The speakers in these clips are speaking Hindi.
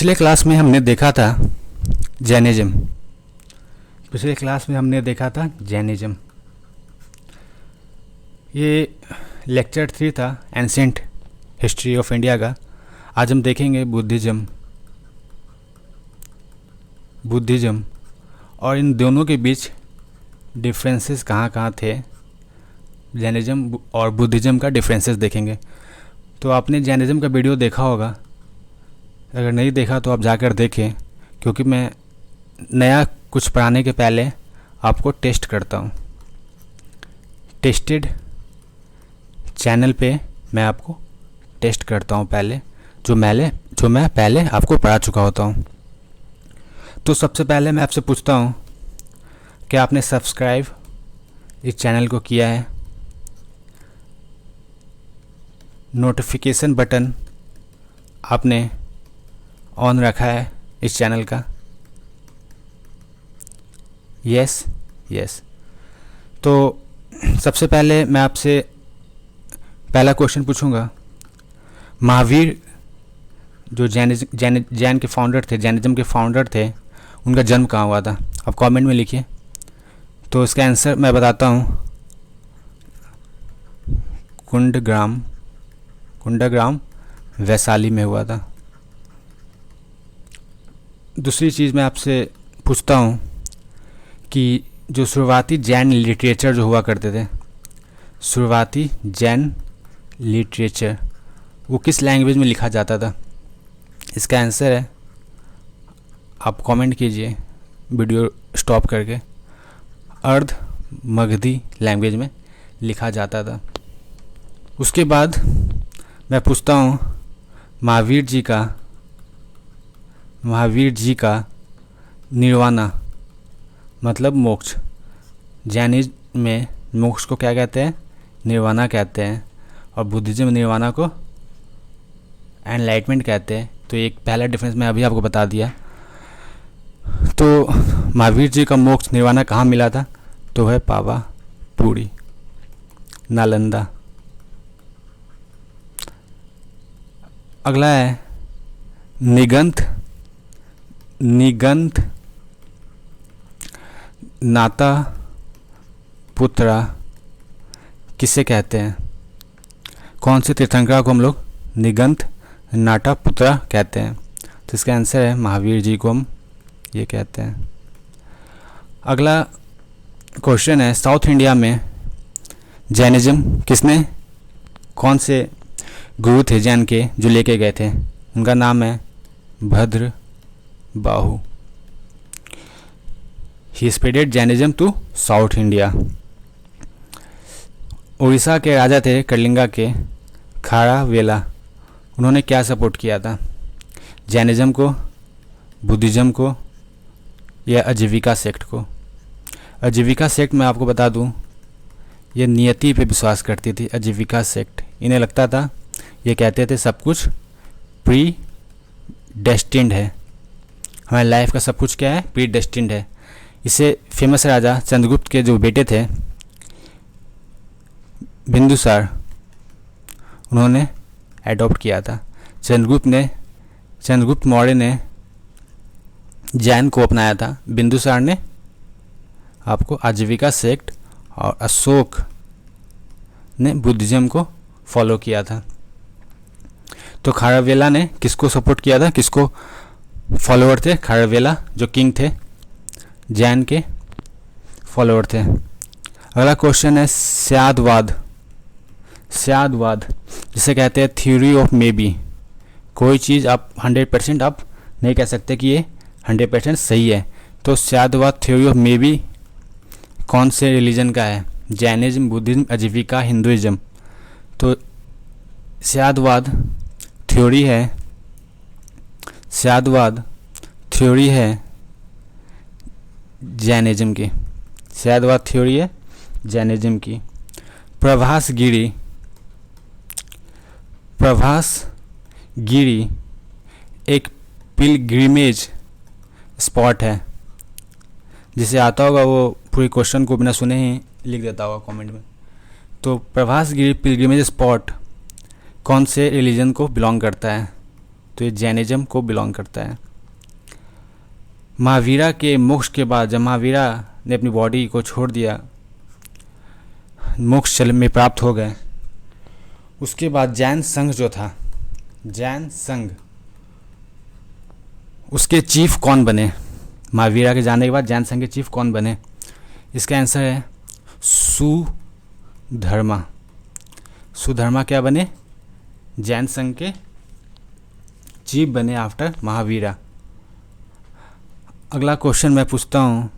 पिछले क्लास में हमने देखा था जैनिज़्म। पिछले क्लास में हमने देखा था जैनिज़्म। ये लेक्चर 3 था एंशिएंट हिस्ट्री ऑफ इंडिया का। आज हम देखेंगे बुद्धिज़्म और इन दोनों के बीच डिफरेंसेस कहाँ कहाँ थे। जैनिज़्म और बुद्धिज़्म का डिफरेंसेस देखेंगे। तो आपने जैनिज़्म का वीडियो देखा होगा, अगर नहीं देखा तो आप जाकर देखें, क्योंकि मैं नया कुछ पढ़ाने के पहले आपको टेस्ट करता हूँ। टेस्टेड चैनल पे मैं आपको टेस्ट करता हूँ पहले, जो मैं पहले आपको पढ़ा चुका होता हूँ। तो सबसे पहले मैं आपसे पूछता हूँ कि आपने सब्सक्राइब इस चैनल को किया है? नोटिफिकेशन बटन आपने ऑन रखा है इस चैनल का? यस। तो सबसे पहले मैं आपसे पहला क्वेश्चन पूछूंगा। महावीर जो जैन के फाउंडर थे, जैनिज़्म के फाउंडर थे, उनका जन्म कहाँ हुआ था? आप कमेंट में लिखिए। तो इसका आंसर मैं बताता हूँ, कुंडग्राम वैशाली में हुआ था। दूसरी चीज़ मैं आपसे पूछता हूँ कि जो शुरुआती जैन लिटरेचर जो हुआ करते थे, शुरुआती जैन लिटरेचर वो किस लैंग्वेज में लिखा जाता था? इसका आंसर है, आप कमेंट कीजिए वीडियो स्टॉप करके, अर्ध मगधी लैंग्वेज में लिखा जाता था। उसके बाद मैं पूछता हूँ महावीर जी का निर्वाणा मतलब मोक्ष। जैनिज़्म में मोक्ष को क्या कहते हैं? निर्वाणा कहते हैं, और बुद्धिज़्म निर्वाणा को एनलाइटमेंट कहते हैं। तो एक पहला डिफरेंस मैं अभी आपको बता दिया। तो महावीर जी का मोक्ष निर्वाणा कहाँ मिला था? तो है पावापुरी, नालंदा। अगला है निगंथ नाता पुत्रा किसे कहते हैं? कौन से तीर्थंकर को हम लोग निगंथ नाटा पुत्रा कहते हैं? तो इसका आंसर है, महावीर जी को हम ये कहते हैं। अगला क्वेश्चन है, साउथ इंडिया में जैनिज़्म कौन से गुरु थे जैन के जो लेके गए थे? उनका नाम है Bhadrabahu. He spread Jainism to South India. Orissa के राजा थे कलिंगा के, खारावेला। उन्होंने क्या सपोर्ट किया था? जैनिज़्म को, बुद्धिज़्म को, या आजीविका सेक्ट को? आजीविका सेक्ट मैं आपको बता दूं, ये नियति पे विश्वास करती थी। आजीविका सेक्ट, इन्हें लगता था, ये कहते थे सब कुछ प्री डेस्टिन्ड है, हमारी लाइफ का सब कुछ क्या है? प्री डेस्टिन्ड है। इसे फेमस राजा चंद्रगुप्त के जो बेटे थे बिंदुसार, उन्होंने एडॉप्ट किया था। चंद्रगुप्त मौर्य ने जैन को अपनाया था, बिंदुसार ने आपको आजीविका सेक्ट, और अशोक ने बुद्धिज़्म को फॉलो किया था। तो खारावेला ने किसको सपोर्ट किया था? किसको फॉलोअर थे? खारावेला जो किंग थे, जैन के फॉलोअर थे। अगला क्वेश्चन है स्यादवाद जिसे कहते हैं थ्योरी ऑफ मे बी। कोई चीज़ आप 100% आप नहीं कह सकते कि ये 100% सही है। तो स्यादवाद थ्योरी ऑफ मे बी कौन से रिलीजन का है? जैनिज़्म, बुद्धिज़्म, आजीविका, हिंदुइज्म? तो स्यादवाद थ्योरी है जैनिज़्म की। स्यादवाद थ्योरी है जैनिज़्म की। प्रभास गिरी एक पिलग्रिमेज स्पॉट है। जिसे आता होगा वो पूरी क्वेश्चन को बिना सुने ही लिख देता होगा कमेंट में। तो प्रभास गिरी पिलग्रिमेज स्पॉट कौन से रिलीजन को बिलोंग करता है? तो ये जैनिज़्म को बिलोंग करता है। महावीरा के मोक्ष के बाद जब महावीरा ने अपनी बॉडी को छोड़ दिया, मोक्ष चल में प्राप्त हो गए, उसके बाद जैन संघ जो था, जैन संघ, उसके चीफ कौन बने? महावीरा के जाने के बाद जैन संघ के चीफ कौन बने? इसका आंसर है सुधर्मा। सुधर्मा क्या बने? जैन संघ के चीफ बने आफ्टर महावीरा। अगला क्वेश्चन मैं पूछता हूँ,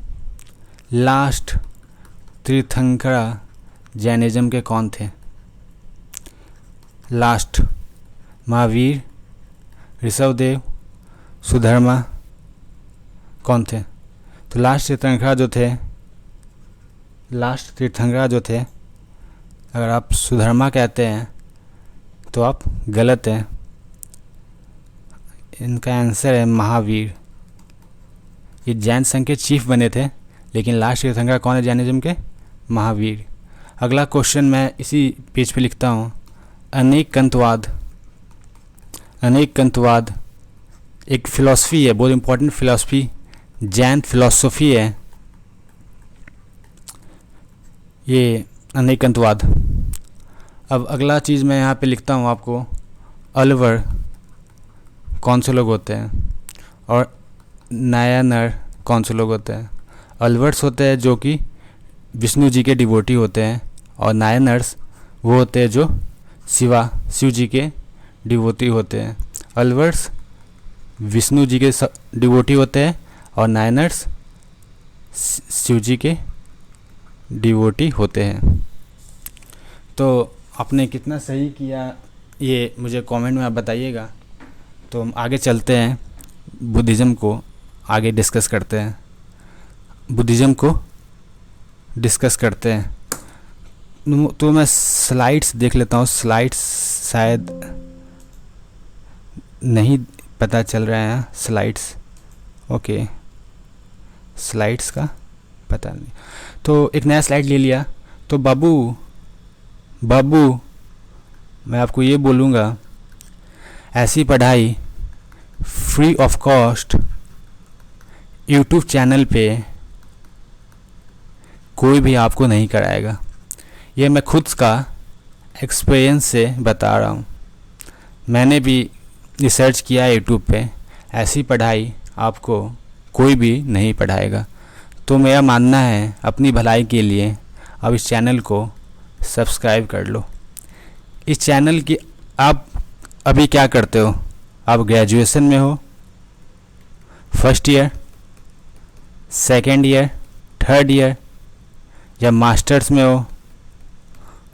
लास्ट तीर्थंकरा जैनिज़्म के कौन थे? लास्ट महावीर, ऋषभदेव, सुधर्मा, कौन थे? तो लास्ट तीर्थंकरा जो थे, अगर आप सुधर्मा कहते हैं तो आप गलत हैं। इनका आंसर है महावीर। ये जैन संघ के चीफ बने थे, लेकिन लास्ट तीर्थंकर कौन है जैनिज़्म के? महावीर। अगला क्वेश्चन मैं इसी पेज पे लिखता हूँ, अनेकंतवाद। अनेकंतवाद एक फ़िलॉसफी है, बहुत इम्पोर्टेंट फ़िलॉसफी, जैन फिलॉसफी है ये अनेकंतवाद। अब अगला चीज़ मैं यहाँ पे लिखता हूँ आपको, अलवर कौन से लोग होते हैं और नायनर कौन से लोग होते हैं? अलवर्स होते हैं जो कि विष्णु जी के डिवोटी होते हैं, और नायनर्स वो होते हैं जो शिव जी के डिवोटी होते हैं। अलवर्स विष्णु जी के डिवोटी होते हैं और नायनर्स शिव जी के डिवोटी होते हैं। तो आपने कितना सही किया ये मुझे कमेंट में आप बताइएगा। तो हम आगे चलते हैं, बुद्धिज़्म को आगे डिस्कस करते हैं। बुद्धिज़्म को डिस्कस करते हैं तो मैं स्लाइड्स देख लेता हूँ। स्लाइड्स शायद नहीं पता चल रहा है। स्लाइड्स ओके, स्लाइड्स का पता नहीं, तो एक नया स्लाइड ले लिया। तो बाबू मैं आपको ये बोलूँगा, ऐसी पढ़ाई free of cost YouTube channel पे कोई भी आपको नहीं कराएगा। ये मैं खुद का एक्सपीरियंस से बता रहा हूँ। मैंने भी रिसर्च किया है यूट्यूब पे, ऐसी पढ़ाई आपको कोई भी नहीं पढ़ाएगा। तो मेरा मानना है अपनी भलाई के लिए अब इस चैनल को सब्सक्राइब कर लो। इस चैनल की आप अभी क्या करते हो? आप ग्रेजुएशन में हो, first year, second year, third year, या मास्टर्स में हो,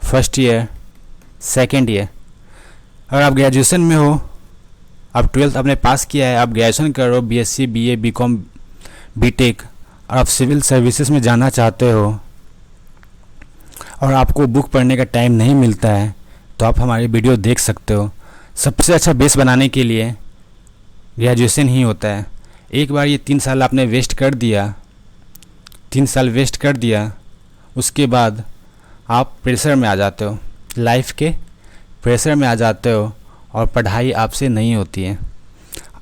फर्स्ट ईयर, सेकेंड ईयर। अगर आप ग्रेजुएशन में हो, आप 12th आपने पास किया है, आप ग्रेजुएशन कर रहे हो, बीएससी, बीए, बीकॉम, बीटेक, और आप सिविल सर्विसेज में जाना चाहते हो और आपको बुक पढ़ने का टाइम नहीं मिलता है, तो आप हमारी वीडियो देख सकते हो। सबसे अच्छा बेस बनाने के लिए ग्रेजुएशन ही होता है। एक बार ये 3 साल आपने वेस्ट कर दिया, 3 साल वेस्ट कर दिया, उसके बाद आप प्रेशर में आ जाते हो, लाइफ के प्रेशर में आ जाते हो और पढ़ाई आपसे नहीं होती है,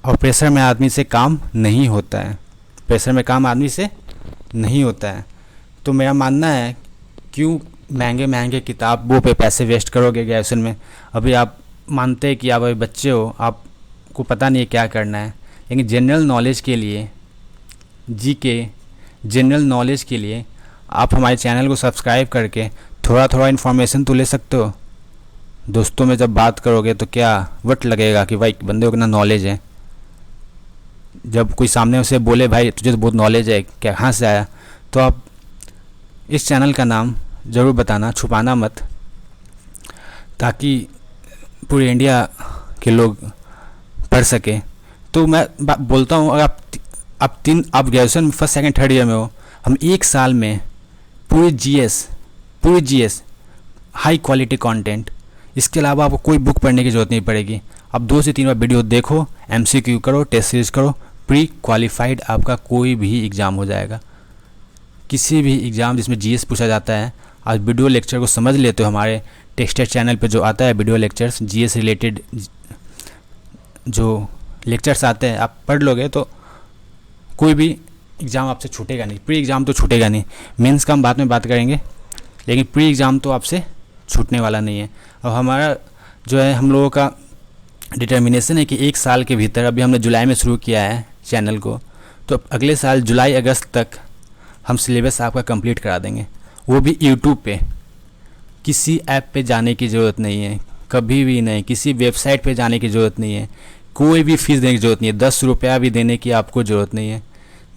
और प्रेशर में आदमी से काम नहीं होता है, प्रेशर में काम आदमी से नहीं होता है। तो मेरा मानना है क्यों महंगे महंगे किताबों पे पैसे वेस्ट करोगे ग्रेजुएशन में? अभी आप मानते हैं कि आप अभी बच्चे हो, आपको पता नहीं है क्या करना है, लेकिन जनरल नॉलेज के लिए, जीके जनरल नॉलेज के लिए आप हमारे चैनल को सब्सक्राइब करके थोड़ा थोड़ा इन्फॉर्मेशन तो ले सकते हो। दोस्तों में जब बात करोगे तो क्या वट लगेगा कि भाई बंदे को कितना नॉलेज है। जब कोई सामने उसे बोले भाई तुझे तो बहुत नॉलेज है, क्या कहाँ से आया, तो आप इस चैनल का नाम ज़रूर बताना, छुपाना मत, ताकि पूरे इंडिया के लोग पढ़ सके। तो मैं बोलता हूँ, अगर आप graduation first second third year में हो, हम 1 साल में पूरी जीएस हाई क्वालिटी कंटेंट, इसके अलावा आपको कोई बुक पढ़ने की ज़रूरत नहीं पड़ेगी। आप 2 से 3 बार वीडियो देखो, एमसीक्यू करो, टेस्ट सीरीज करो, प्री क्वालिफाइड आपका कोई भी एग्ज़ाम हो जाएगा। किसी भी एग्ज़ाम जिसमें जीएस पूछा जाता है, आज वीडियो लेक्चर को समझ लेते हो। हमारे टेक्सटेड चैनल पे जो आता है वीडियो लेक्चर्स जीएस रिलेटेड, जो लेक्चर्स आते हैं आप पढ़ लोगे तो कोई भी एग्ज़ाम आपसे छूटेगा नहीं। प्री एग्ज़ाम तो छूटेगा नहीं, मेंस का हम बाद में बात करेंगे, लेकिन प्री एग्ज़ाम तो आपसे छूटने वाला नहीं है। और हमारा जो है हम लोगों का डिटर्मिनेशन है कि 1 साल के भीतर, अभी हमने जुलाई में शुरू किया है चैनल को, तो अगले साल जुलाई अगस्त तक हम सिलेबस आपका कंप्लीट करा देंगे, वो भी यूट्यूब पे। किसी ऐप पे जाने की ज़रूरत नहीं है, कभी भी नहीं, किसी वेबसाइट पे जाने की ज़रूरत नहीं है, कोई भी फीस देने की ज़रूरत नहीं है, 10 रुपया भी देने की आपको ज़रूरत नहीं है।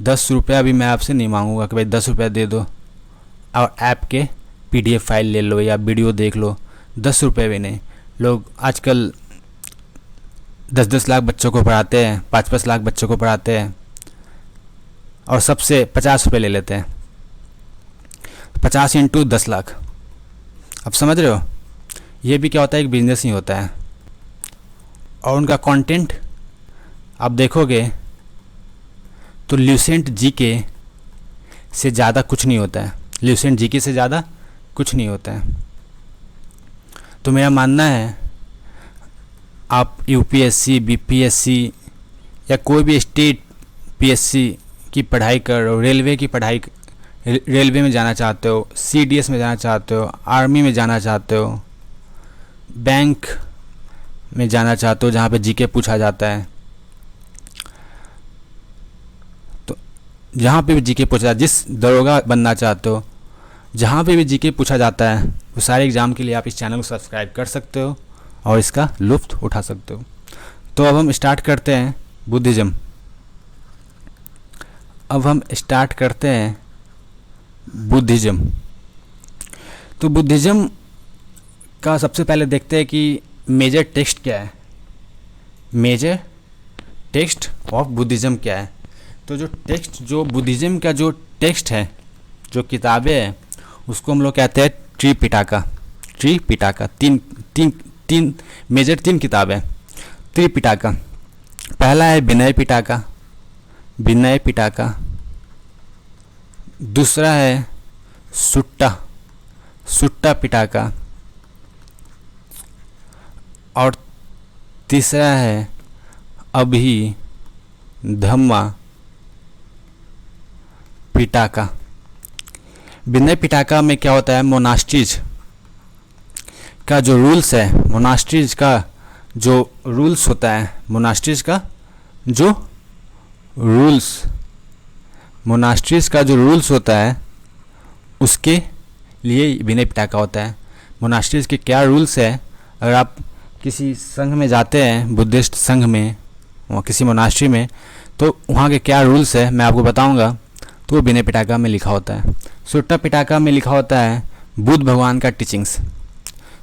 10 रुपया भी मैं आपसे नहीं मांगूंगा कि भाई 10 रुपया दे दो और ऐप के PDF फाइल ले लो या वीडियो देख लो, 10 रुपये भी नहीं। लोग आजकल 10-10 लाख बच्चों को पढ़ाते हैं, 5-5 लाख बच्चों को पढ़ाते हैं और सबसे 50 रुपये ले लेते हैं। 50 × 10 लाख, अब समझ रहे हो, ये भी क्या होता है, एक बिजनेस ही होता है। और उनका कंटेंट आप देखोगे तो ल्यूसेंट जीके से ज़्यादा कुछ नहीं होता है, ल्यूसेंट जीके से ज़्यादा कुछ नहीं होता है। तो मेरा मानना है आप UPSC, BPSC या कोई भी स्टेट PSC की पढ़ाई कर रहे हो, रेलवे की पढ़ाई, रेलवे में जाना चाहते हो, CDS में जाना चाहते हो, आर्मी में जाना चाहते हो, बैंक में जाना चाहते हो जहाँ पे जीके पूछा जाता है, तो जहाँ पे भी जीके पूछा जाता है, जिस दरोगा बनना चाहते हो, जहाँ पे भी जीके पूछा जाता है, वो सारे एग्ज़ाम के लिए आप इस चैनल को सब्सक्राइब कर सकते हो और इसका लुत्फ़ उठा सकते हो। तो अब हम स्टार्ट करते हैं बुद्धिज़्म। अब हम स्टार्ट करते हैं बुद्धिज़्म। तो बुद्धिज़्म का सबसे पहले देखते हैं कि मेजर टेक्स्ट क्या है, मेजर टेक्स्ट ऑफ बुद्धिज़्म क्या है। तो जो टेक्स्ट, जो बुद्धिज़्म का जो टेक्स्ट है, जो किताबें हैं, उसको हम लोग कहते हैं त्रिपिटका। त्रिपिटका, तीन मेजर 3 किताबें त्रिपिटका। पहला है विनय पिटका, विनय पिटका। दूसरा है सुट्टा, सुट्टा पिटका। और तीसरा है अभिधम्मा पिटका। विनय पिटका में क्या होता है, मोनास्ट्रीज का जो रूल्स है, मोनास्ट्रीज का जो रूल्स होता है, मोनास्ट्रीज का जो रूल्स, मोनास्ट्रीज का जो रूल्स होता है उसके लिए विनय पिटका होता है। मोनास्ट्रीज के क्या रूल्स है, अगर आप किसी संघ में जाते हैं, बुद्धिस्ट संघ में, किसी मोनास्ट्री में, तो वहाँ के क्या रूल्स है मैं आपको बताऊंगा, तो वो विनय पिटका में लिखा होता है। सुट्टा पिटका में लिखा होता है बुद्ध भगवान का टीचिंग्स।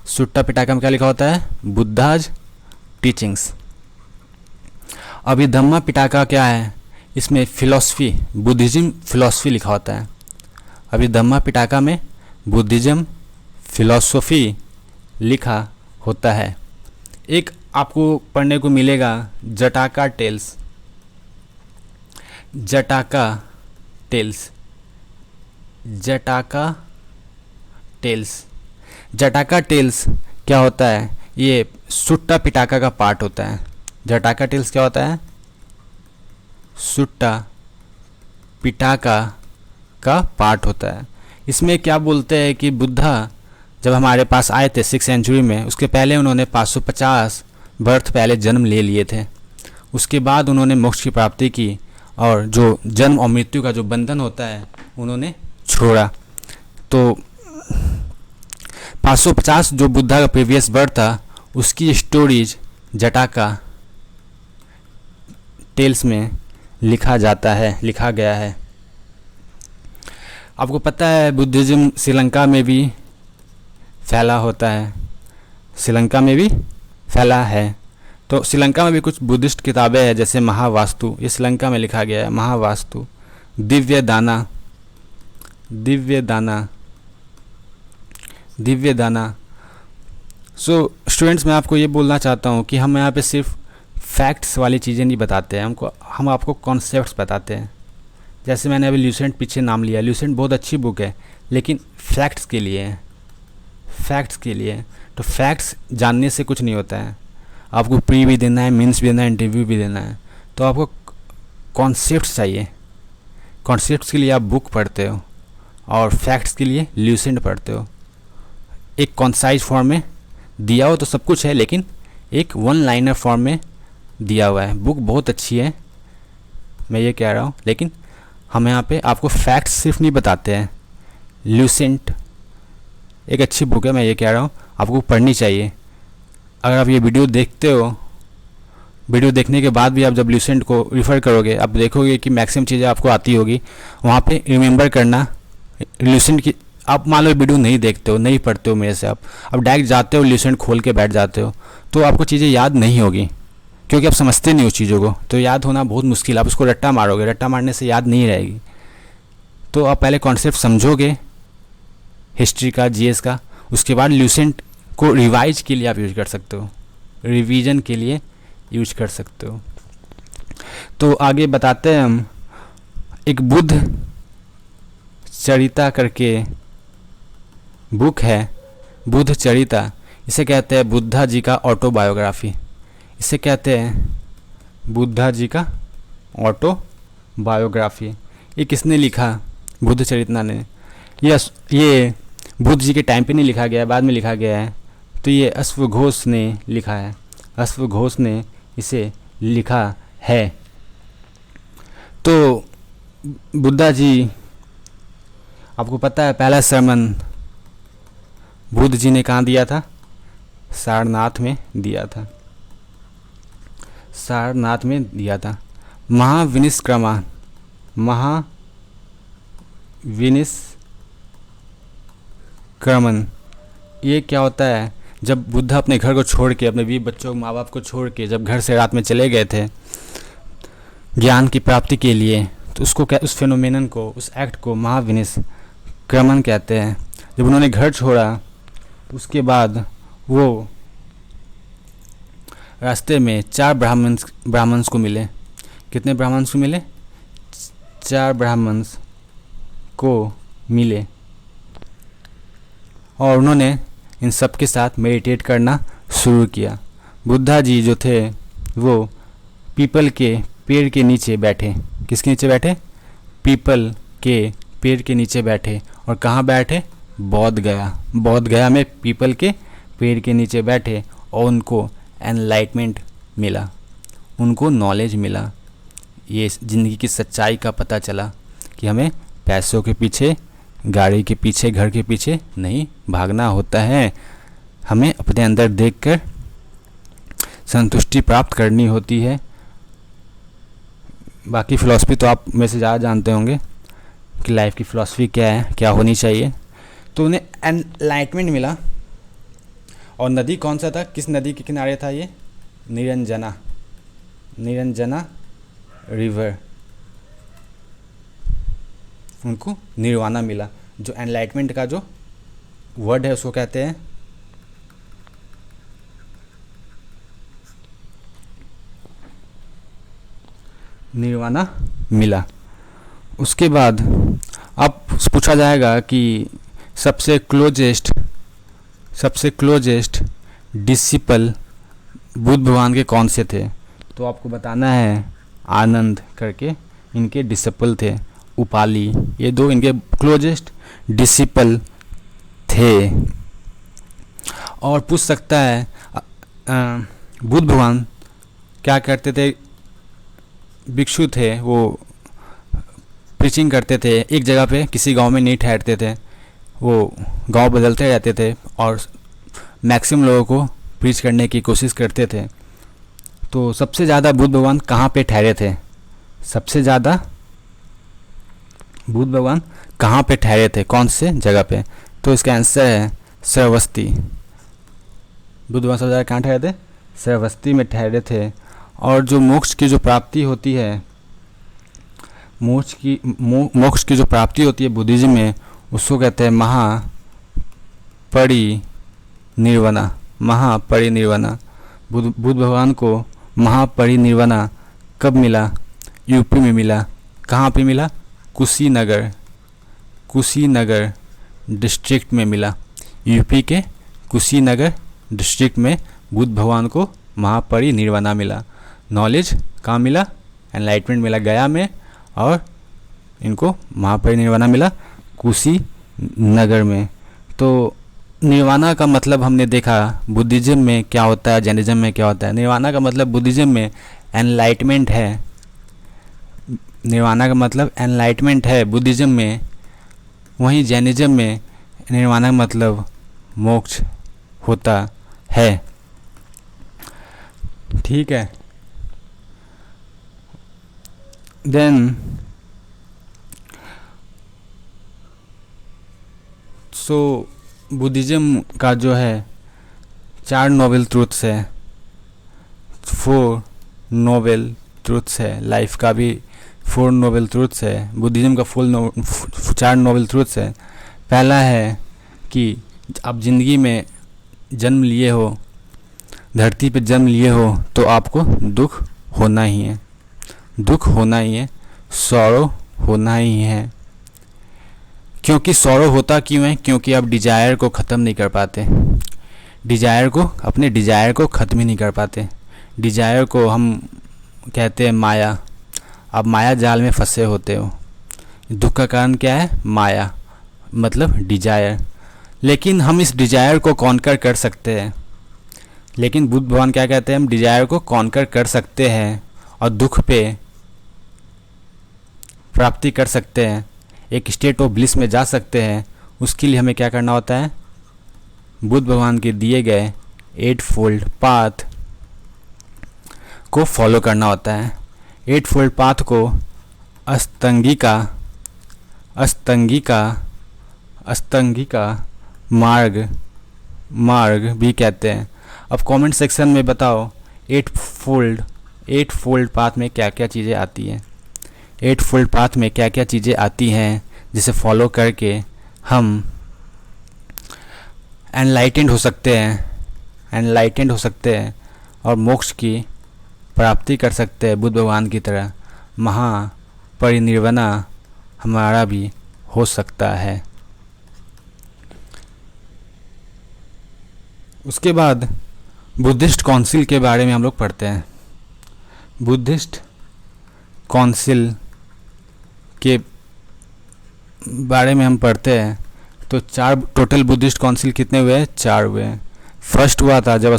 सुट्टा पिटका में क्या लिखा होता है, बुद्धाज टीचिंग्स। अभिधम्मा पिटका क्या है, इसमें फिलॉसफी, बुद्धिज़्म फिलॉसफी लिखा होता है। अभिधम्मा पिटका में बुद्धिज़्म फिलॉसफी लिखा होता है। एक आपको पढ़ने को मिलेगा जटाका टेल्स, जटाका टेल्स, जटाका टेल्स। जटाका टेल्स क्या होता है, ये सुट्टा पिटका का पार्ट होता है। जटाका टेल्स क्या होता है, सुट्टा पिटका का पार्ट होता है। इसमें क्या बोलते हैं कि बुद्धा जब हमारे पास आए थे 6th सेंचुरी में, उसके पहले उन्होंने 550 बर्थ पहले जन्म ले लिए थे। उसके बाद उन्होंने मोक्ष की प्राप्ति की और जो जन्म और मृत्यु का जो बंधन होता है उन्होंने छोड़ा। तो 550 जो बुद्धा का प्रीवियस बर्थ था उसकी स्टोरीज जटाका टेल्स में लिखा जाता है, लिखा गया है। आपको पता है बुद्धिज़्म श्रीलंका में भी फैला होता है, श्रीलंका में भी फैला है। तो श्रीलंका में भी कुछ बुद्धिस्ट किताबें हैं, जैसे महावास्तु, ये श्रीलंका में लिखा गया है। महावास्तु, दिव्य दाना, दिव्य दाना, दिव्य दाना। सो स्टूडेंट्स, मैं आपको ये बोलना चाहता हूँ कि हम यहाँ पे सिर्फ फैक्ट्स वाली चीज़ें नहीं बताते हैं, हम आपको कॉन्सेप्ट्स बताते हैं। जैसे मैंने अभी ल्यूसेंट पीछे नाम लिया, ल्यूसेंट बहुत अच्छी बुक है, लेकिन फैक्ट्स के लिए है, फैक्ट्स के लिए। तो फैक्ट्स जानने से कुछ नहीं होता है। आपको प्री भी देना है, मीन्स भी देना है, इंटरव्यू भी देना है। तो आपको कॉन्सेप्ट चाहिए। कॉन्सेप्ट्स के लिए आप बुक पढ़ते हो और फैक्ट्स के लिए ल्यूसेंट पढ़ते हो। एक कॉन्साइज फॉर्म में दिया हो तो सब कुछ है, लेकिन एक वन लाइनर फॉर्म में दिया हुआ है। बुक बहुत अच्छी है, मैं ये कह रहा हूँ, लेकिन हम यहाँ पे आपको फैक्ट्स सिर्फ नहीं बताते हैं। ल्यूसेंट एक अच्छी बुक है, मैं ये कह रहा हूँ, आपको पढ़नी चाहिए। अगर आप ये वीडियो देखते हो, वीडियो देखने के बाद भी आप जब ल्यूसेंट को रिफ़र करोगे, आप देखोगे कि मैक्सिमम चीज़ें आपको आती होगी। वहाँ पे रिमेंबर करना ल्यूसेंट की। आप मान लो वीडियो नहीं देखते हो, नहीं पढ़ते हो मेरे से, आप डायरेक्ट जाते हो ल्यूसेंट खोल के बैठ जाते हो, तो आपको चीज़ें याद नहीं होगी, क्योंकि आप समझते नहीं उस चीज़ों को। तो याद होना बहुत मुश्किल, आप उसको रट्टा मारोगे, रट्टा मारने से याद नहीं रहेगी। तो आप पहले कॉन्सेप्ट समझोगे हिस्ट्री का, जीएस का, उसके बाद ल्यूसेंट को रिवाइज के लिए आप यूज कर सकते हो, रिवीजन के लिए यूज कर सकते हो। तो आगे बताते हैं हम, एक बुद्ध चरिता करके बुक है, बुद्ध चरिता। इसे कहते हैं बुद्धा जी का ऑटोबायोग्राफी। इसे कहते हैं बुद्धा जी का ऑटोबायोग्राफी। ये किसने लिखा? बुद्ध चरितना ने। ये बुद्ध जी के टाइम पे नहीं लिखा गया है, बाद में लिखा गया है। तो ये अश्वघोष ने लिखा है, अश्वघोष ने इसे लिखा है। तो बुद्धा जी, आपको पता है पहला सरमन बुद्ध जी ने कहाँ दिया था? सारनाथ में दिया था, सारनाथ में दिया था। महाविनिष्क्रमण, महाविनिष्क्रमण ये क्या होता है? जब बुद्ध अपने घर को छोड़ के, अपने 20 बच्चों, माँ बाप को छोड़ के जब घर से रात में चले गए थे ज्ञान की प्राप्ति के लिए, तो उसको क्या, उस फिनोमेनन को, उस एक्ट को महाविनिष्क्रमण कहते हैं। जब उन्होंने घर छोड़ा, उसके बाद वो रास्ते में 4 ब्राह्मण्स को मिले। कितने ब्राह्मण्स को मिले? 4 ब्राह्मण्स को मिले, और उन्होंने इन सब के साथ मेडिटेट करना शुरू किया। बुद्धा जी जो थे वो पीपल के पेड़ के नीचे बैठे। किसके नीचे बैठे? पीपल के पेड़ के नीचे बैठे। और कहाँ बैठे? बोध गया में पीपल के पेड़ के नीचे बैठे, और उनको एनलाइटमेंट मिला, उनको नॉलेज मिला, ये ज़िंदगी की सच्चाई का पता चला कि हमें पैसों के पीछे, गाड़ी के पीछे, घर के पीछे नहीं भागना होता है, हमें अपने अंदर देखकर संतुष्टि प्राप्त करनी होती है। बाकी फ़िलॉसफी तो आप में से ज़्यादा जानते होंगे कि लाइफ की फ़िलॉसफी क्या है, क्या होनी चाहिए। तो उन्हें एनलाइटमेंट मिला। और नदी कौन सा था? किस नदी के किनारे था ये? निरंजना रिवर। उनको निर्वाणा मिला। जो एनलाइटमेंट का जो वर्ड है उसको कहते हैं निर्वाणा मिला। उसके बाद अब पूछा जाएगा कि सबसे क्लोजेस्ट डिसिपल बुद्ध भगवान के कौन से थे? तो आपको बताना है आनंद करके इनके डिसिपल थे, उपाली, ये 2 इनके क्लोजेस्ट डिसिपल थे। और पूछ सकता है बुद्ध भगवान क्या करते थे? भिक्षु थे, वो प्रीचिंग करते थे, एक जगह पे किसी गांव में नहीं ठहरते थे, वो गांव बदलते रहते थे और मैक्सिमम लोगों को प्रीच करने की कोशिश करते थे। तो सबसे ज़्यादा बुद्ध भगवान कहाँ पे ठहरे थे? सबसे ज़्यादा बुद्ध भगवान कहाँ पे ठहरे थे, कौन से जगह पे? तो इसका आंसर है श्रावस्ती। बुद्ध भगवान सबसे ज़्यादा कहाँ ठहरे थे? श्रावस्ती में ठहरे थे। और जो मोक्ष की जो प्राप्ति होती है, मोक्ष की जो प्राप्ति होती है बुद्धिज्म में, उसको कहते हैं महापरिनिर्वाणा। बुद्ध भगवान को महापरिनिर्वाणा कब मिला? यूपी में मिला। कहाँ पे मिला? कुशीनगर डिस्ट्रिक्ट में मिला। यूपी के कुशीनगर डिस्ट्रिक्ट में बुद्ध भगवान को महापरिनिर्वाणा मिला। नॉलेज कहाँ मिला? एनलाइटमेंट मिला गया में, और इनको महापरिनिर्वाणा मिला कुशीनगर में। तो निर्वाणा का मतलब हमने देखा बुद्धिज़्म में क्या होता है, जैनिज़्म में क्या होता है। निर्वाणा का मतलब बुद्धिज़्म में एनलाइटमेंट है, निर्वाणा का मतलब एनलाइटमेंट है बुद्धिज़्म में। वहीं जैनिज़्म में निर्वाणा का मतलब मोक्ष होता है। ठीक है। देन सो बुद्धिज़्म का जो है 4 नोबल ट्रूथ्स है, 4 नोबल ट्रूथ्स है। लाइफ का भी 4 नोबल ट्रूथ्स है, बुद्धिज़्म का 4 नोबल ट्रूथ्स है। पहला है कि आप ज़िंदगी में जन्म लिए हो, धरती पे जन्म लिए हो, तो आपको दुख होना ही है, दुख होना ही है, सॉरो होना ही है। क्योंकि सॉरो होता क्यों है? क्योंकि आप डिजायर को ख़त्म नहीं कर पाते, अपने डिजायर को ख़त्म ही नहीं कर पाते। डिजायर को हम कहते हैं माया। आप माया जाल में फंसे होते हो। दुख का कारण क्या है? माया, मतलब डिजायर। लेकिन हम इस डिजायर को कॉन्कर कर सकते हैं। लेकिन बुद्ध भगवान क्या कहते हैं? हम डिजायर को कॉन्कर कर सकते हैं और दुख पे प्राप्ति कर सकते हैं, एक स्टेट ऑफ ब्लिस में जा सकते हैं। उसके लिए हमें क्या करना होता है? बुद्ध भगवान के दिए गए 8 फोल्ड पाथ को फॉलो करना होता है। 8 फोल्ड पाथ को अस्तंगिका मार्ग भी कहते हैं। अब कमेंट सेक्शन में बताओ 8 फोल्ड पाथ में क्या क्या चीज़ें आती हैं। 8 फोल्ड पाथ में क्या क्या चीज़ें आती हैं जिसे फॉलो करके हम एनलाइटेंड हो सकते हैं और मोक्ष की प्राप्ति कर सकते हैं। बुद्ध भगवान की तरह महापरिनिर्वाणा हमारा भी हो सकता है। उसके बाद बुद्धिस्ट काउंसिल के बारे में हम लोग पढ़ते हैं। बुद्धिस्ट काउंसिल के बारे में हम पढ़ते हैं तो 4 टोटल बुद्धिस्ट काउंसिल कितने हुए हैं? 4 हुए हैं। फर्स्ट हुआ था जब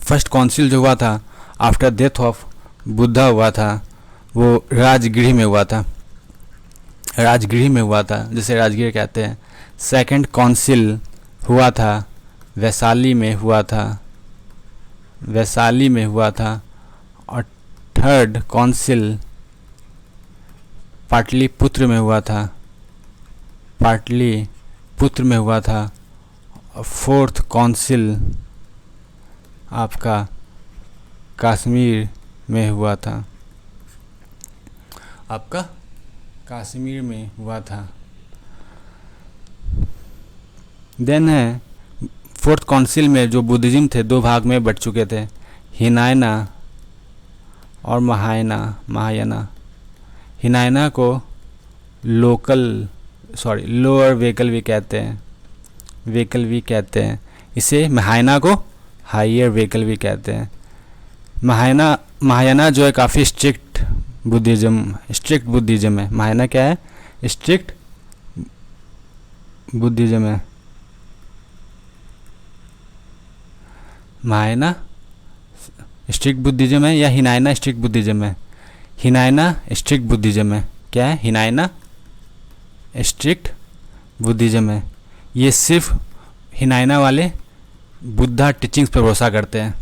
फर्स्ट काउंसिल जो हुआ था आफ्टर डेथ ऑफ बुद्धा हुआ था, वो राजगृह में हुआ था, जिसे राजगृह कहते हैं। सेकंड काउंसिल हुआ था वैशाली में हुआ था, और थर्ड काउंसिल पाटलिपुत्र में हुआ था, और फोर्थ काउंसिल आपका कश्मीर में हुआ था। देन है फोर्थ काउंसिल में जो बुद्धिज़्म थे 2 भाग में बट चुके थे, हिनायना और महायाना। हिनायना को लोअर वेकल भी कहते हैं। इसे महायाना को हायर वेकल भी कहते हैं। महायाना जो है काफ़ी स्ट्रिक्ट बुद्धिज़्म है। महायाना क्या है? स्ट्रिक्ट बुद्धिज़्म है। महायाना स्ट्रिक्ट बुद्धिज़्म है या हिनायना स्ट्रिक्ट बुद्धिज़्म है? हिनायना स्ट्रिक्ट बुद्धिज़्म है। क्या है? हिनायना स्ट्रिक्ट बुद्धिज़्म है। ये सिर्फ हिनायना वाले बुद्धा टीचिंग्स पर भरोसा करते हैं,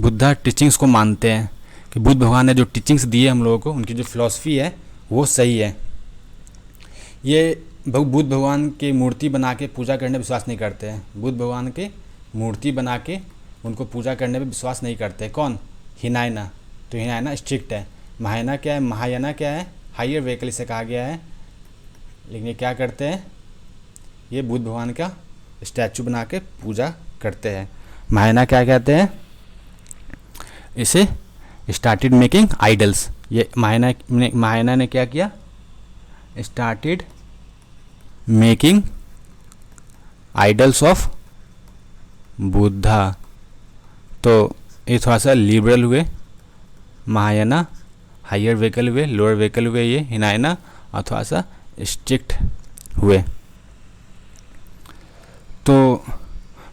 बुद्धा टीचिंग्स को मानते हैं कि बुद्ध भगवान ने जो टीचिंग्स दी है हम लोगों को, उनकी जो फिलॉसफी है वो सही है। ये बुद्ध भगवान की मूर्ति बना के पूजा करने पर विश्वास नहीं करते हैं। बुद्ध भगवान के मूर्ति बना के उनको पूजा करने पर विश्वास नहीं करते। कौन? हिनायना। तो हिनायना स्ट्रिक्ट है। महायाना क्या है? महायाना क्या है? हायर वेकल से कहा गया है। लेकिन ये क्या करते हैं? ये बुद्ध भगवान का स्टैचू बना के पूजा करते हैं। महायाना क्या कहते हैं? इसे स्टार्टेड मेकिंग आइडल्स। ये महायाना ने क्या किया? Started making idols of Buddha, तो ये थोड़ा सा लिबरल हुए। महायाना हायर व्हीकल हुए, लोअर व्हीकल हुए ये हिनायना, और थोड़ा सा स्ट्रिक्ट हुए। तो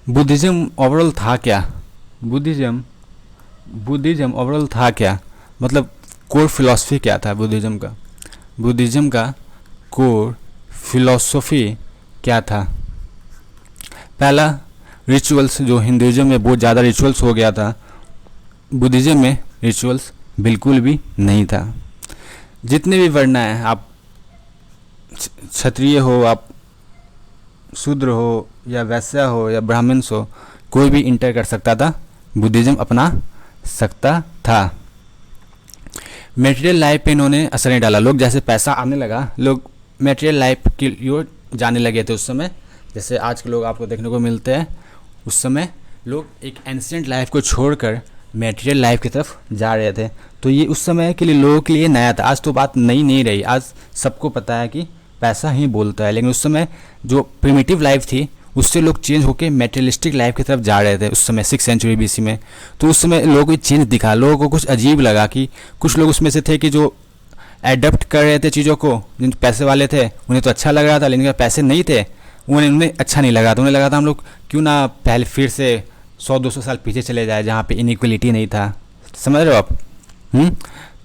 बुद्धिज़्म ओवरऑल था क्या? बुद्धिज़्म ओवरऑल था क्या, मतलब कोर फिलॉसफी क्या था बुद्धिज़्म का? बुद्धिज़्म का कोर फिलॉसफी क्या था? पहला, रिचुअल्स। जो हिंदुइज्म में बहुत ज़्यादा रिचुअल्स हो गया था, बुद्धिज़्म में रिचुअल्स बिल्कुल भी नहीं था। जितने भी वर्ण हैं, आप क्षत्रिय हो, आप शूद्र हो, या वैश्य हो, या ब्राह्मण्स हो, कोई भी इंटर कर सकता था, बुद्धिज़्म अपना सकता था। मेटेरियल लाइफ पे इन्होंने असर नहीं डाला। लोग जैसे पैसा आने लगा, लोग मेटेरियल लाइफ की ओर जाने लगे थे उस समय। जैसे आज के लोग आपको देखने को मिलते हैं, उस समय लोग एक एंशिएंट लाइफ को छोड़कर मेटेरियल लाइफ की तरफ जा रहे थे। तो ये उस समय के लिए लोगों के लिए नया था। आज तो बात नई नहीं रही, आज सबको पता है कि पैसा ही बोलता है। लेकिन उस समय जो प्रिमिटिव लाइफ थी, उससे लोग चेंज होकर मेटेरियलिस्टिक लाइफ की तरफ जा रहे थे उस समय 6 सेंचुरी BC में। तो उस समय लोगों को चेंज दिखा, लोगों को कुछ अजीब लगा कि कुछ लोग उसमें से थे कि जो एडप्ट कर रहे थे चीज़ों को। जिन पैसे वाले थे उन्हें तो अच्छा लग रहा था, लेकिन पैसे नहीं थे उन्हें अच्छा नहीं लगा था। उन्हें लगा था हम लोग क्यों ना पहले फिर से 100-200 साल पीछे चले जाए, जहाँ पे इनइक्वलिटी नहीं था। समझ रहे हो आप?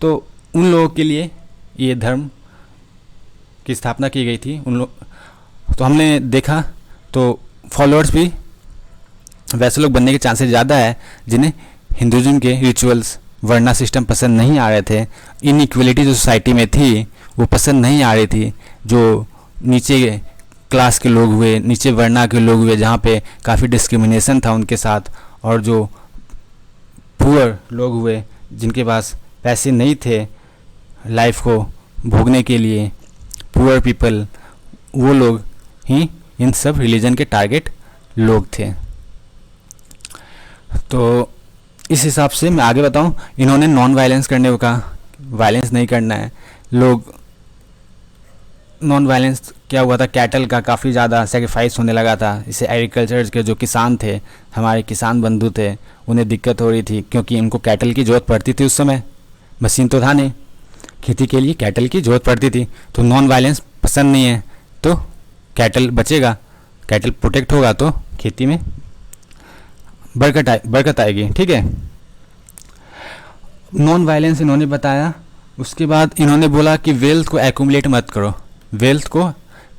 तो उन लोगों के लिए ये धर्म की स्थापना की गई थी। उन लोग, तो हमने देखा तो फॉलोअर्स भी वैसे लोग बनने के चांसेस ज़्यादा है जिन्हें हिंदुइज्म के रिचुअल्स, वर्णा सिस्टम पसंद नहीं आ रहे थे। इनइक्वलिटी जो सोसाइटी में थी वो पसंद नहीं आ रही थी। जो नीचे क्लास के लोग हुए, नीचे वर्णा के लोग हुए, जहाँ पे काफ़ी डिस्क्रिमिनेशन था उनके साथ, और जो पुअर लोग हुए जिनके पास पैसे नहीं थे लाइफ को भोगने के लिए, पुअर पीपल, वो लोग ही इन सब रिलीजन के टारगेट लोग थे। तो इस हिसाब से मैं आगे बताऊं, इन्होंने नॉन वायलेंस करने को कहा, वायलेंस नहीं करना है। लोग नॉन वायलेंस क्या हुआ था, कैटल का काफ़ी ज़्यादा सेक्रीफाइस होने लगा था। इसे एग्रीकल्चर के जो किसान थे, हमारे किसान बंधु थे, उन्हें दिक्कत हो रही थी क्योंकि उनको कैटल की ज़रूरत पड़ती थी। उस समय मशीन तो था नहीं, खेती के लिए कैटल की ज़रूरत पड़ती थी। तो नॉन वायलेंस पसंद नहीं है, तो कैटल बचेगा, कैटल प्रोटेक्ट होगा तो खेती में बरकत आएगी। ठीक है, नॉन वायलेंस इन्होंने बताया। उसके बाद इन्होंने बोला कि वेल्थ को एक्यूमुलेट मत करो, वेल्थ को,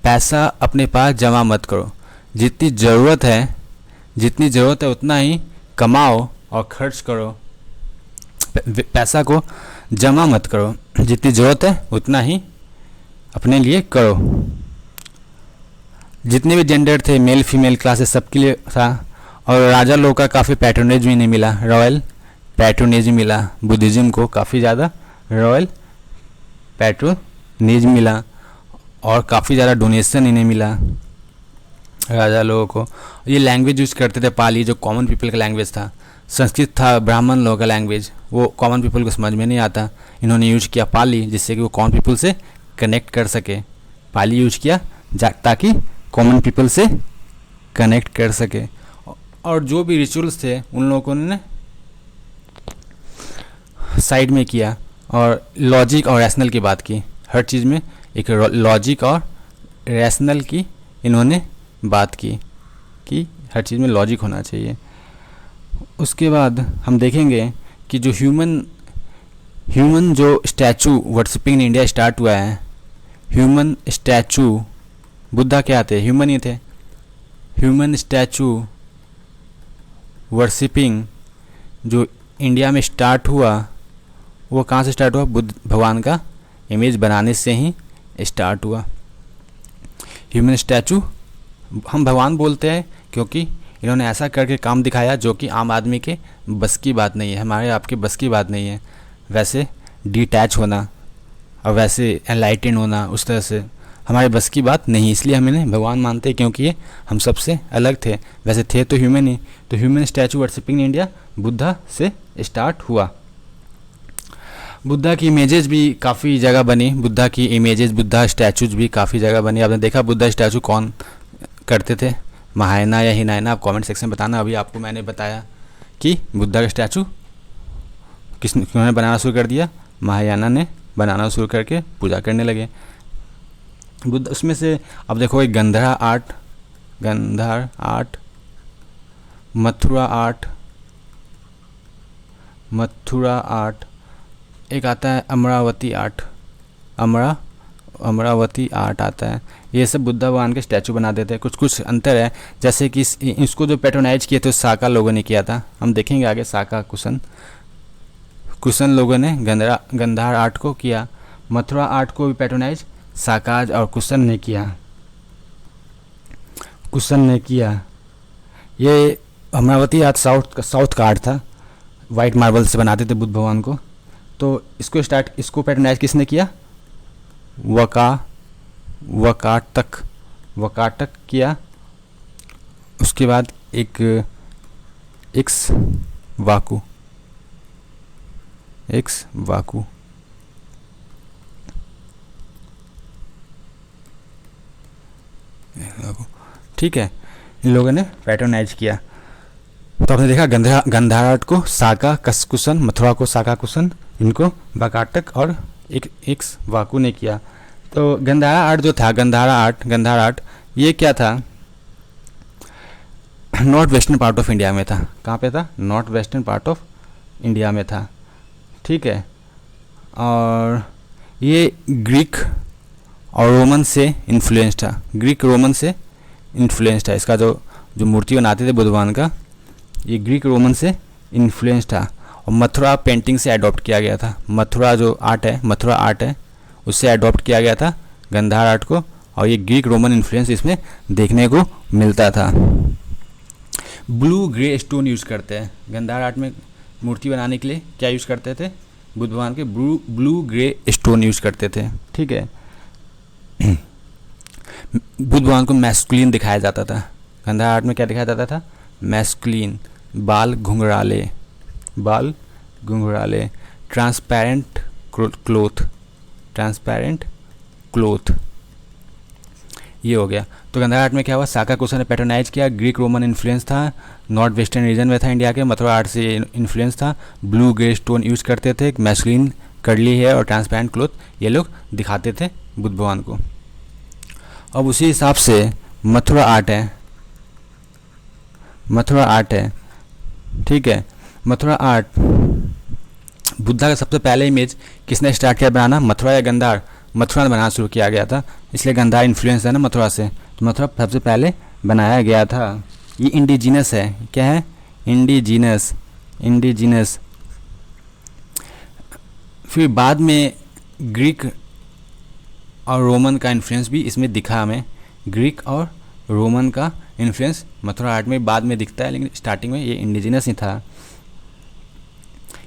पैसा अपने पास जमा मत करो। जितनी ज़रूरत है उतना ही कमाओ और खर्च करो। पैसा को जमा मत करो, जितनी ज़रूरत है उतना ही अपने लिए करो। जितने भी जेंडर थे, मेल फीमेल क्लासेस, सबके लिए था। और राजा लोग का काफ़ी पैट्रोनेज भी नहीं मिला, रॉयल पैट्रोनेज मिला बुद्धिज़्म को, काफ़ी ज़्यादा रॉयल पैट्रोनेज मिला, और काफ़ी ज़्यादा डोनेशन इन्हें मिला राजा लोगों को। ये लैंग्वेज यूज़ करते थे पाली, जो कॉमन पीपल का लैंग्वेज था। संस्कृत था ब्राह्मण लोगों का लैंग्वेज, वो कॉमन पीपल को समझ में नहीं आता। इन्होंने यूज किया पाली, जिससे कि वो कॉमन पीपल से कनेक्ट कर सके। पाली यूज किया ताकि कॉमन पीपल से कनेक्ट कर सके। और जो भी रिचुअल्स थे उन लोगों ने साइड में किया, और लॉजिक और रैशनल की बात की। हर चीज़ में एक लॉजिक और रैशनल की इन्होंने बात की कि हर चीज़ में लॉजिक होना चाहिए। उसके बाद हम देखेंगे कि जो ह्यूमन जो statue worshipping in India start हुआ है, ह्यूमन स्टैचू, बुद्धा क्या थे? ह्यूमन ही थे। ह्यूमन स्टैचू वर्शिपिंग जो इंडिया में स्टार्ट हुआ, वो कहाँ से स्टार्ट हुआ? बुद्ध भगवान का इमेज बनाने से ही स्टार्ट हुआ। ह्यूमन स्टैचू हम भगवान बोलते हैं क्योंकि इन्होंने ऐसा करके काम दिखाया जो कि आम आदमी के बस की बात नहीं है, हमारे आपके बस की बात नहीं है। वैसे डिटैच होना और वैसे एनलाइटेंड होना, उस तरह से हमारे बस की बात नहीं, इसलिए हम इन्हें भगवान मानते हैं क्योंकि ये हम सबसे अलग थे। वैसे थे तो ह्यूमन ही। तो human statue worshipping in India Buddha से स्टार्ट हुआ। बुद्धा की इमेजेस भी काफ़ी जगह बनी, बुद्धा की इमेजेस, बुद्धा स्टैचूज भी काफ़ी जगह बनी। आपने देखा बुद्धा स्टैचू कौन करते थे? महायाना या हिनायना, आप कमेंट सेक्शन में बताना। अभी आपको मैंने बताया कि बुद्धा का स्टैचू किसने बनाना शुरू कर दिया, महायाना ने बनाना शुरू करके पूजा करने लगे बुद्ध। उसमें से अब देखो एक गंधार आर्ट, मथुरा आर्ट, एक आता है अमरावती आर्ट, अमरावती आर्ट आता है। ये सब बुद्ध भगवान के स्टैचू बना देते हैं। कुछ कुछ अंतर है, जैसे कि इसको जो पैट्रोनाइज किए थे साका लोगों ने किया था, हम देखेंगे आगे। साका कुशन लोगों ने गंधार आर्ट को किया। मथुरा आर्ट को भी पैट्रोनाइज साकाज और कुशन ने किया। ये अमरावती आर्ट साउथ का आर्ट था, वाइट मार्बल से बनाते थे बुद्ध भगवान को। तो इसको पैट्रोनाइज किसने किया, वकाटक किया। उसके बाद एक एक्स वाकू, ठीक है, इन लोगों ने पैट्रोनाइज किया। तो आपने देखा गंधार आर्ट को साका कुशन, मथुरा को साका कुशन, इनको वकाटक और एक वाकू ने किया। तो गंधारा आर्ट जो था, गंधार आर्ट ये क्या था, north western part of India में था। कहाँ पे था, north western part of India में था, ठीक है। और ये ग्रीक और रोमन से इन्फ्लुएंस था। इसका जो मूर्ति बनाते थे बुद्ध भगवान का, ये ग्रीक रोमन से इन्फ्लुएंस था। और मथुरा पेंटिंग से अडॉप्ट किया गया था। मथुरा आर्ट है उससे अडॉप्ट किया गया था गंधार आर्ट को। और ये ग्रीक रोमन इन्फ्लुएंस इसमें देखने को मिलता था। ब्लू ग्रे स्टोन यूज़ करते हैं गंधार आर्ट में मूर्ति बनाने के लिए। क्या यूज़ करते थे, बुद्ध भगवान के ब्लू ग्रे स्टोन यूज़ करते थे, ठीक है। बुद्ध भगवान को मैस्कुलिन दिखाया जाता था। गंधार आर्ट में क्या दिखाया जाता था, मैस्कुलिन, बाल घुंघराले, ट्रांसपेरेंट क्लोथ, ये हो गया। तो गंधार आर्ट में क्या हुआ, साका कुशन ने पैट्रोनाइज किया। ग्रीक रोमन इन्फ्लुएंस था, नॉर्थ वेस्टर्न रीजन में था इंडिया के। मथुरा आर्ट से इन्फ्लुएंस था। ब्लू ग्रे स्टोन यूज़ करते थे, मैस्कुलिन, कर्ली हेयर और ट्रांसपेरेंट क्लोथ ये लोग दिखाते थे बुद्ध भगवान को। अब उसी हिसाब से मथुरा आर्ट है, ठीक है। मथुरा आर्ट, बुद्धा का सबसे पहले इमेज किसने स्टार्ट किया बनाना, मथुरा या गंधार? मथुरा में बनाना शुरू किया गया था, इसलिए गंधार इन्फ्लुएंस है ना मथुरा से, तो मथुरा सबसे पहले बनाया गया था। ये इंडिजिनस है, क्या है, इंडिजिनस। फिर बाद में ग्रीक और रोमन का इन्फ्लुएंस भी इसमें दिखा हमें। ग्रीक और रोमन का इन्फ्लुएंस मथुरा आर्ट में बाद में दिखता है, लेकिन स्टार्टिंग में ये इंडिजिनस ही था।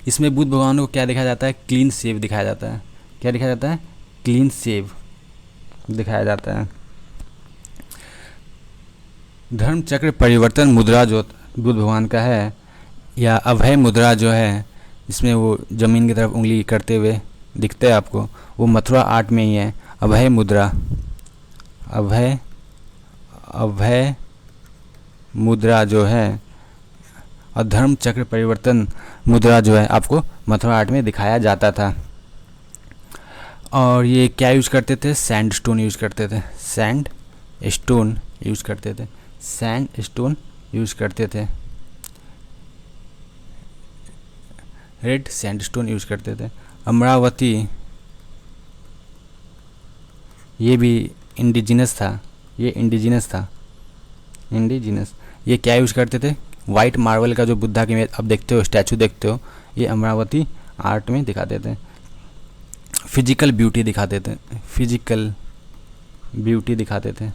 इसमें बुद्ध भगवान को क्या दिखाया जाता है, क्लीन शेव दिखाया जाता है। क्या दिखाया जाता है, क्लीन शेव दिखाया जाता है। धर्म चक्र परिवर्तन मुद्रा जो बुद्ध भगवान का है, या अभय मुद्रा जो है, जिसमें वो ज़मीन की तरफ उंगली करते हुए दिखते हैं आपको, वो मथुरा आर्ट में ही है। अभय मुद्रा जो है, और धर्म चक्र परिवर्तन मुद्रा जो है आपको मथुरा आर्ट में दिखाया जाता था। और ये क्या यूज़ करते थे, सैंडस्टोन यूज़ करते थे। रेड सैंडस्टोन यूज़ करते थे। अमरावती, ये भी इंडिजिनस था। ये क्या यूज़ करते थे, वाइट मार्बल का जो बुद्धा की अब देखते हो, स्टैचू देखते हो, ये अमरावती आर्ट में दिखाते थे। फिजिकल ब्यूटी दिखाते थे,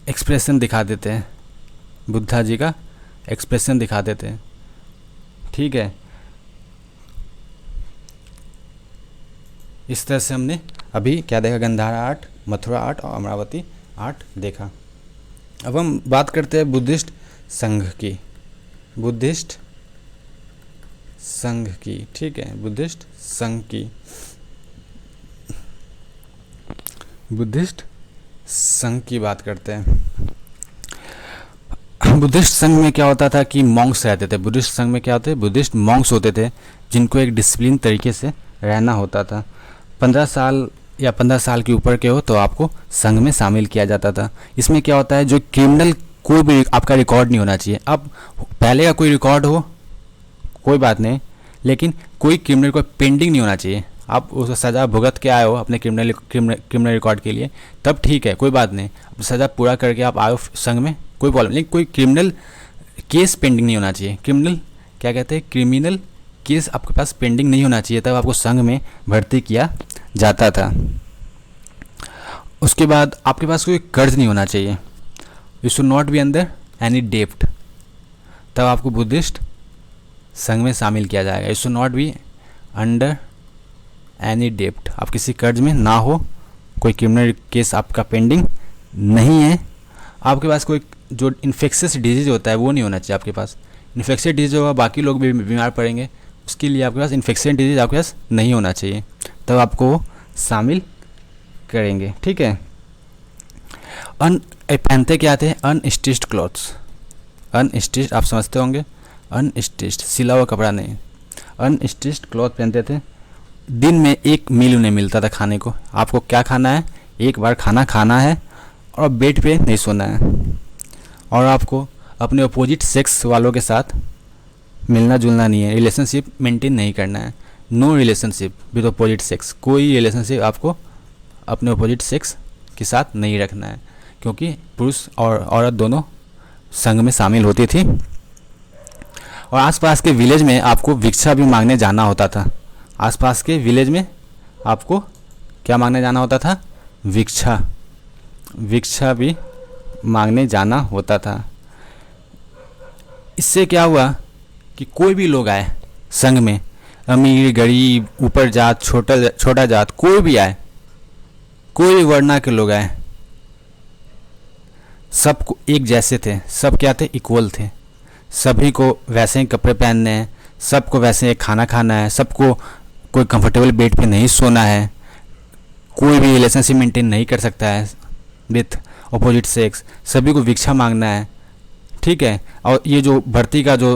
एक्सप्रेशन दिखाते थे, बुद्धा जी का एक्सप्रेशन दिखाते थे, ठीक है। इस तरह से हमने अभी क्या देखा, गंधारा आर्ट, मथुरा आर्ट और अमरावती आर्ट देखा। अब हम बात करते हैं बुद्धिस्ट संघ की, ठीक है, बुद्धिस्ट संघ की बात करते हैं। बुद्धिस्ट संघ में क्या होता था कि मॉन्क्स रहते थे। बुद्धिस्ट संघ में क्या होते हैं, बुद्धिस्ट मॉन्क्स होते थे जिनको एक डिसिप्लिन तरीके से रहना होता था। 15 साल या 15 साल के ऊपर के हो तो आपको संघ में शामिल किया जाता था। इसमें क्या होता है, जो क्रिमिनल कोई भी आपका रिकॉर्ड नहीं होना चाहिए। अब पहले का कोई रिकॉर्ड हो कोई बात नहीं, लेकिन कोई क्रिमिनल को पेंडिंग नहीं होना चाहिए। आप उस सज़ा भुगत के आए हो अपने क्रिमिनल रिकॉर्ड के लिए, तब ठीक है, कोई बात नहीं। सज़ा पूरा करके आप आए हो संघ में, कोई प्रॉब्लम नहीं। कोई क्रिमिनल केस पेंडिंग नहीं होना चाहिए। क्रिमिनल क्या कहते हैं, क्रिमिनल केस आपके पास पेंडिंग नहीं होना चाहिए, तब आपको संघ में भर्ती किया जाता था। उसके बाद आपके पास कोई कर्ज नहीं होना चाहिए। You should not be under any डेप्ट, तब आपको बुद्धिस्ट संघ में शामिल किया जाएगा। You should not be under any डेप्ट, आप किसी कर्ज में ना हो, कोई क्रिमिनल केस आपका पेंडिंग नहीं है, आपके पास कोई जो इन्फेक्शियस डिजीज़ होता है वो नहीं होना चाहिए। आपके पास इन्फेक्शियस डिजीज़ होगा, बाकी लोग भी बीमार पड़ेंगे, उसके लिए आपके पास इन्फेक्शियस डिजीज़ आपके पास नहीं होना चाहिए, तब आपको वो शामिल करेंगे। ठीक है। पहनते क्या थे, अनस्टिच्ड क्लॉथ्स। अनस्टिच्ड आप समझते होंगे, अनस्टिच्ड सिला हुआ कपड़ा नहीं, अनस्टिच्ड क्लॉथ पहनते थे। दिन में एक मील उन्हें मिलता था खाने को। आपको क्या खाना है, एक बार खाना खाना है और बेड पे नहीं सोना है, और आपको अपने अपोजिट सेक्स वालों के साथ मिलना जुलना नहीं है, रिलेशनशिप मेंटेन नहीं करना है। No relationship with opposite sex, कोई रिलेशनशिप आपको अपने अपोजिट सेक्स के साथ नहीं रखना है, क्योंकि पुरुष और औरत दोनों संघ में शामिल होती थी। और आसपास के विलेज में आपको भिक्षा भी मांगने जाना होता था। आसपास के विलेज में आपको क्या मांगने जाना होता था, भिक्षा भी मांगने जाना होता था। इससे क्या हुआ कि कोई भी लोग आए संघ में, अमीर गरीब ऊपर जात छोटा जात कोई भी आए, कोई भी वर्णा के लोग आए, सब एक जैसे थे। सब क्या थे, इक्वल थे। सभी को वैसे ही कपड़े पहनने हैं, सबको वैसे ही खाना खाना है, सबको कोई कंफर्टेबल बेड पे नहीं सोना है, कोई भी रिलेशनशिप मेंटेन नहीं कर सकता है विथ अपोजिट सेक्स, सभी को भिक्षा मांगना है। ठीक है। और ये जो भर्ती का जो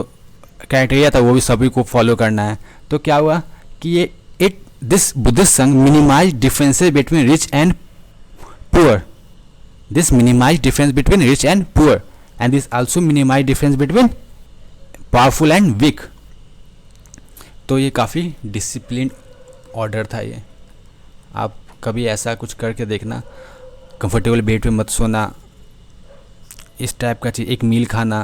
क्राइटेरिया था वो भी सभी को फॉलो करना है। तो क्या हुआ कि ये this Buddhist sangha minimize differences between rich and poor. This minimize difference between rich and poor, and this also minimize difference between powerful and weak. तो ये काफ़ी डिसिप्लिन ऑर्डर था ये। आप कभी ऐसा कुछ करके देखना, कंफर्टेबल बेड पे मत सोना, इस टाइप का चीज़, एक मील खाना।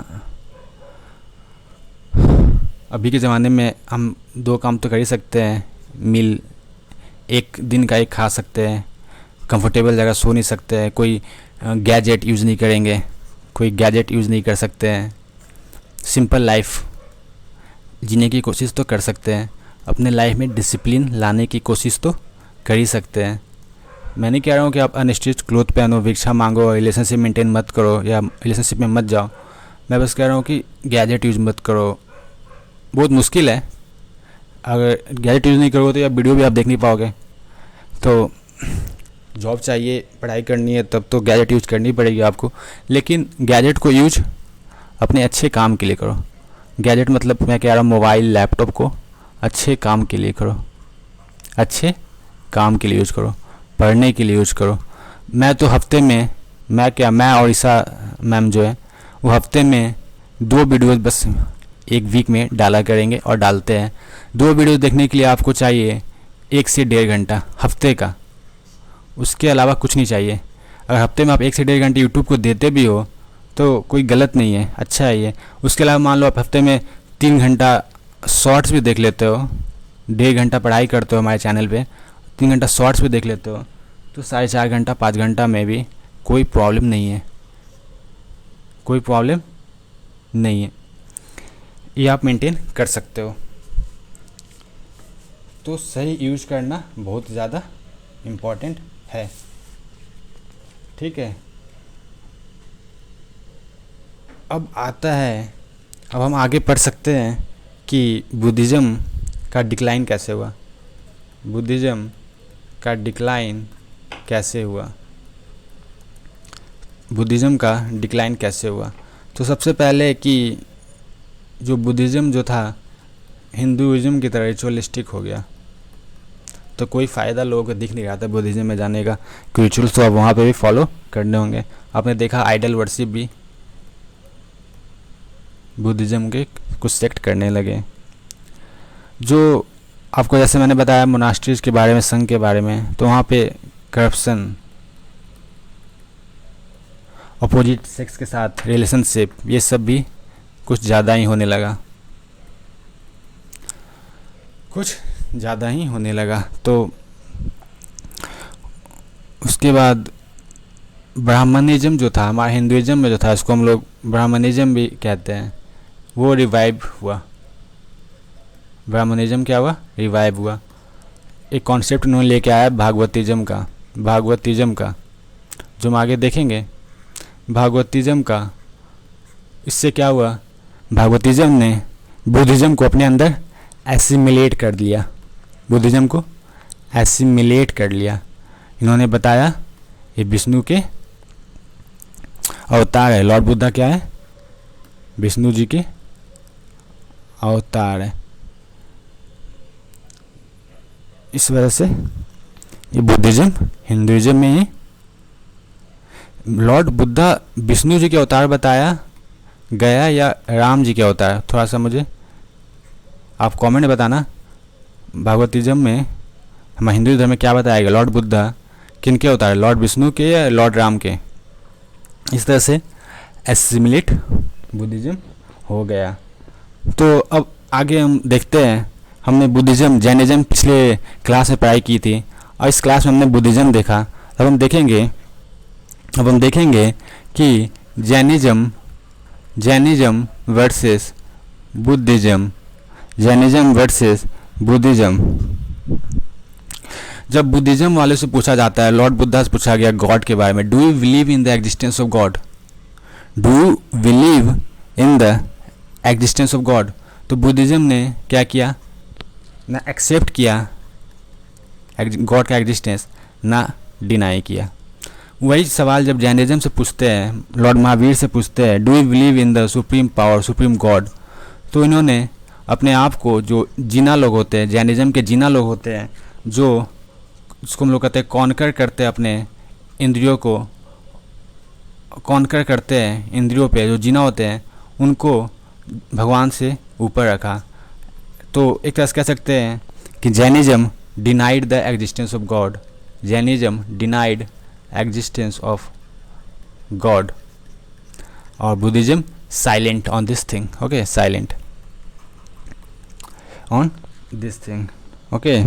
अभी के ज़माने में हम 2 काम तो कर ही सकते हैं, मील एक दिन का एक खा सकते हैं, कंफर्टेबल जगह सो नहीं सकते हैं, कोई गैजेट यूज़ नहीं करेंगे, कोई गैजेट यूज़ नहीं कर सकते हैं, सिंपल लाइफ जीने की कोशिश तो कर सकते हैं, अपने लाइफ में डिसिप्लिन लाने की कोशिश तो कर ही सकते हैं। मैं नहीं कह रहा हूँ कि आप अनस्टिच्ड क्लोथ पहनो, भिक्षा मांगो, रिलेशनशिप मेंटेन मत करो या रिलेशनशिप में मत जाओ। मैं बस कह रहा हूँ कि गैजेट यूज़ मत करो। बहुत मुश्किल है, अगर गैजेट यूज़ नहीं करोगे तो या वीडियो भी आप देख नहीं पाओगे। तो जॉब चाहिए, पढ़ाई करनी है, तब तो गैजेट यूज़ करनी पड़ेगी आपको, लेकिन गैजेट को यूज अपने अच्छे काम के लिए करो। गैजेट मतलब मैं कह रहा हूँ मोबाइल लैपटॉप को अच्छे काम के लिए करो, अच्छे काम के लिए यूज़ करो, पढ़ने के लिए यूज़ करो। मैं तो हफ्ते में मैं और ईसा मैम जो है वो हफ्ते में 2 वीडियोज़ बस एक वीक में डाला करेंगे और डालते हैं। 2 वीडियो देखने के लिए आपको चाहिए 1 से 1.5 घंटा हफ्ते का, उसके अलावा कुछ नहीं चाहिए। अगर हफ्ते में आप 1 से 1.5 घंटे यूट्यूब को देते भी हो तो कोई गलत नहीं है, अच्छा है ये। उसके अलावा मान लो आप हफ्ते में 3 घंटा शॉर्ट्स भी देख लेते हो, 1.5 घंटा पढ़ाई करते हो हमारे चैनल पे, 3 घंटा शॉर्ट्स भी देख लेते हो, तो 4.5 घंटा 5 घंटा में भी कोई प्रॉब्लम नहीं है, कोई प्रॉब्लम नहीं है, ये आप मेंटेन कर सकते हो। तो सही यूज करना बहुत ज़्यादा इम्पॉर्टेंट है। ठीक है। अब आता है, अब हम आगे पढ़ सकते हैं कि बुद्धिज़्म का डिक्लाइन कैसे हुआ। बुद्धिज़्म का डिक्लाइन कैसे हुआ। बुद्धिज़्म का डिक्लाइन कैसे हुआ। तो सबसे पहले कि जो बुद्धिज़्म जो था हिंदुइज़्म की तरह रिचुअलिस्टिक हो गया, तो कोई फ़ायदा लोगों को दिख नहीं रहा था बुद्धिज़्म में जाने का, रिचुअल्स तो अब वहाँ पे भी फॉलो करने होंगे। आपने देखा आइडल वर्शिप भी बुद्धिज़्म के कुछ सेक्ट करने लगे। जो आपको जैसे मैंने बताया मोनास्ट्रीज के बारे में, संघ के बारे में, तो वहाँ पे करप्शन, अपोजिट सेक्स के साथ रिलेशनशिप, ये सब भी कुछ ज़्यादा ही होने लगा, कुछ ज़्यादा ही होने लगा। तो उसके बाद ब्राह्मणिज्म जो था हमारे हिंदुइज्म में जो था, इसको हम लोग ब्राह्मणिज्म भी कहते हैं, वो रिवाइव हुआ। ब्राह्मणिज्म क्या हुआ? रिवाइव हुआ। एक कॉन्सेप्ट उन्होंने लेके आया भागवतिज्म का, जो हम आगे देखेंगे। भागवतिज्म का, इससे क्या हुआ, भागवतिज्म ने बुद्धिज़्म को अपने अंदर एसिमिलेट कर लिया, बुद्धिज़्म को एसिमिलेट कर लिया। इन्होंने बताया ये विष्णु के अवतार है, लॉर्ड बुद्धा क्या है? विष्णु जी के अवतार है। इस वजह से ये बुद्धिज़्म हिंदुइज्म में ही लॉर्ड बुद्धा विष्णु जी के अवतार बताया गया या राम जी के अवतार, थोड़ा सा मुझे आप कमेंट में बताना। भागवतिज्म में हमारे हिंदू धर्म में क्या बताया गया, लॉर्ड बुद्धा किन के अवतार, लॉर्ड विष्णु के या लॉर्ड राम के। इस तरह से एसिमिलेट बुद्धिज़्म हो गया। तो अब आगे हम देखते हैं। हमने बुद्धिज़्म, जैनिज़्म पिछले क्लास में पढ़ाई की थी और इस क्लास में हमने बुद्धिज़्म देखा। अब हम देखेंगे कि Jainism versus Buddhism, Jainism versus Buddhism. जब बुद्धिज़्म वाले से पूछा जाता है, लॉर्ड बुद्धा से पूछा गया गॉड के बारे में, do you believe in the existence of God, do you believe in the existence of God, तो बुद्धिज़्म ने क्या किया, ना एक्सेप्ट किया गॉड का एग्जिस्टेंस, ना डिनाई किया। वही सवाल जब जैनिज़्म से पूछते हैं, लॉर्ड महावीर से पूछते हैं, do you believe in the supreme power, supreme God, तो इन्होंने अपने आप को, जो जीना लोग होते हैं, जैनिज़्म के जीना लोग होते हैं, जो उसको हम लोग कहते हैं कॉन्कर करते हैं, अपने इंद्रियों को कॉन्कर करते हैं, इंद्रियों पे जो जीना होते हैं, उनको भगवान से ऊपर रखा। तो एक तरह से कह सकते हैं कि Jainism denied the existence of God, Jainism denied existence of God, और Buddhism silent on this thing, okay, silent on this thing, okay.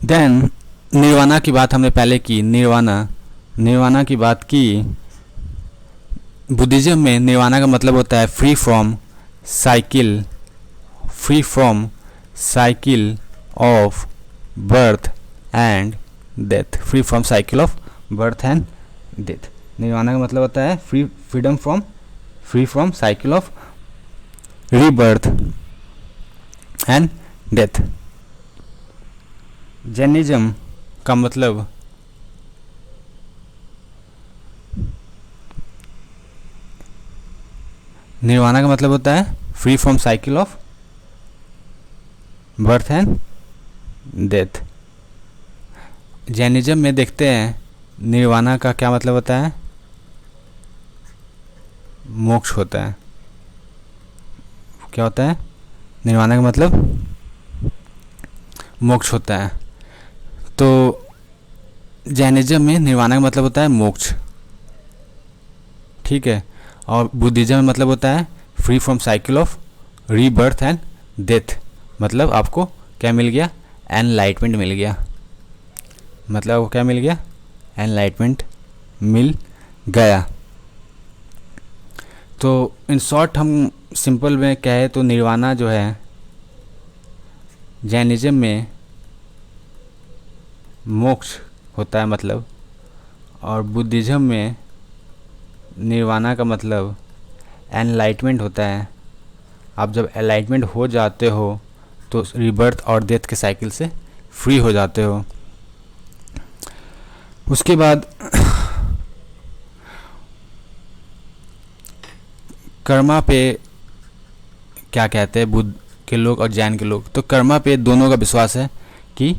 Then nirvana की बात हमने पहले की, निर्वाणा की बात की। बुद्धिज़्म में निर्वाणा का मतलब होता है free from cycle of birth and death, free from cycle of birth and death. Nirvana का मतलब होता है free from cycle of rebirth and death. Jainism का मतलब निर्वाणा का मतलब होता है free from cycle of birth and death. Jainism में देखते हैं निर्वाणा का क्या मतलब होता है, मोक्ष होता है। क्या होता है? निर्वाणा का मतलब मोक्ष होता है। तो जैनिज़्म में निर्वाणा का मतलब होता है मोक्ष, ठीक है, और बुद्धिज़्म में मतलब होता है free from cycle of rebirth and death, मतलब आपको क्या मिल गया, एनलाइटमेंट मिल गया, मतलब आपको क्या मिल गया, एनलाइटमेंट मिल गया। तो इन शॉर्ट हम सिंपल में कहें तो निर्वाणा जो है जैनिज़्म में मोक्ष होता है मतलब, और बुद्धिज़्म में निर्वाणा का मतलब एनलाइटमेंट होता है। आप जब एनलाइटमेंट हो जाते हो तो रीबर्थ और डेथ के साइकिल से फ्री हो जाते हो। उसके बाद कर्मा पे क्या कहते हैं बुद्ध के लोग और जैन के लोग? तो कर्मा पे दोनों का विश्वास है कि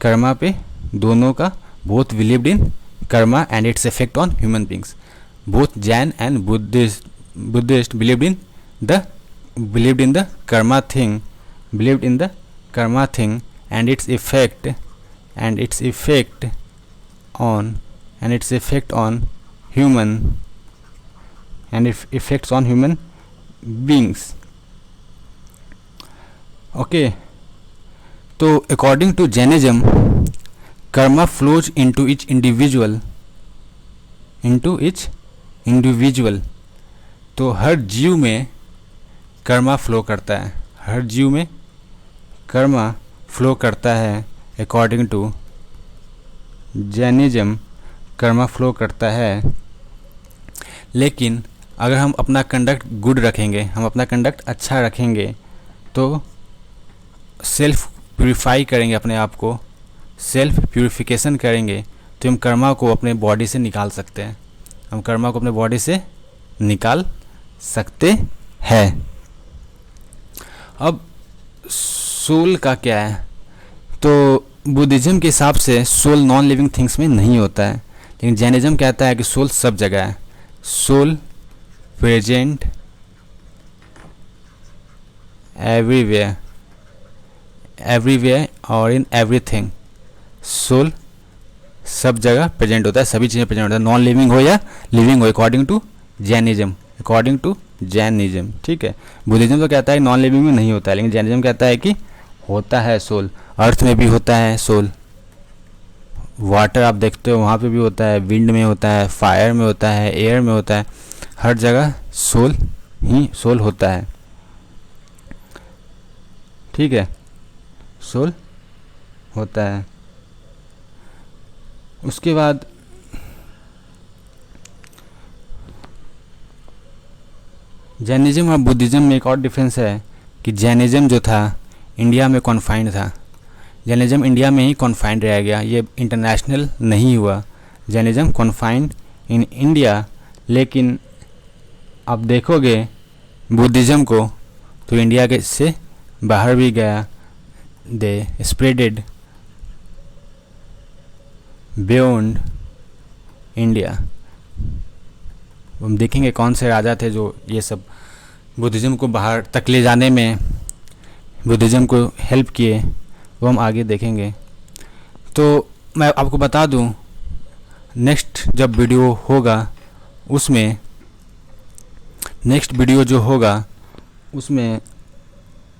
कर्मा पे दोनों का, both believed in Karma and its effect on human beings. Both Jain and Buddhist believed in the Karma thing, believed in the Karma thing and its effect on human and its effects on human beings. Okay, तो according to Jainism, karma flows into each individual. तो हर जीव में कर्मा फ्लो करता है, हर जीव में कर्मा फ्लो करता है। According to Jainism karma flow करता है, लेकिन अगर हम अपना कंडक्ट गुड रखेंगे, हम अपना कंडक्ट अच्छा रखेंगे, तो सेल्फ प्यूरिफाई करेंगे, अपने आप को सेल्फ प्यूरिफिकेशन करेंगे, तो हम कर्मा को अपने बॉडी से निकाल सकते हैं, हम कर्मा को अपने बॉडी से निकाल सकते हैं। अब सोल का क्या है? तो बुद्धिज़्म के हिसाब से सोल नॉन लिविंग थिंग्स में नहीं होता है, लेकिन जैनिज्म कहता है कि सोल सब जगह है। सोल प्रेजेंट एवरीवेयर और इन एवरीथिंग। सोल सब जगह प्रेजेंट होता है, सभी चीज़ें प्रेजेंट होता है, नॉन लिविंग हो या लिविंग हो, अकॉर्डिंग टू जैनिज्म। ठीक है, बुद्धिज्म तो कहता है नॉन लिविंग में नहीं होता है, लेकिन जैनिज्म कहता है कि होता है सोल। अर्थ में भी होता है सोल, वाटर आप देखते हो वहाँ पे भी होता है, विंड में होता है, फायर में होता है, एयर में होता है, हर जगह सोल होता है। ठीक है, सोल होता है। उसके बाद जैनिज्म और बुद्धिज्म में एक और डिफरेंस है कि जैनिज्म जो था इंडिया में कॉन्फाइंड था, जैनिज्म इंडिया में ही कॉन्फाइंड रह गया, ये इंटरनेशनल नहीं हुआ। जैनिज्म कॉन्फाइंड इन इंडिया, लेकिन आप देखोगे बुद्धिज्म को तो इंडिया के से बाहर भी गया, दे स्प्रेडेड बियॉन्ड इंडिया। हम देखेंगे कौन से राजा थे जो ये सब बुद्धिज्म को बाहर तक ले जाने में बुद्धिज्म को हेल्प किए, वो हम आगे देखेंगे। तो मैं आपको बता दूं, नेक्स्ट जब वीडियो होगा उसमें, नेक्स्ट वीडियो जो होगा उसमें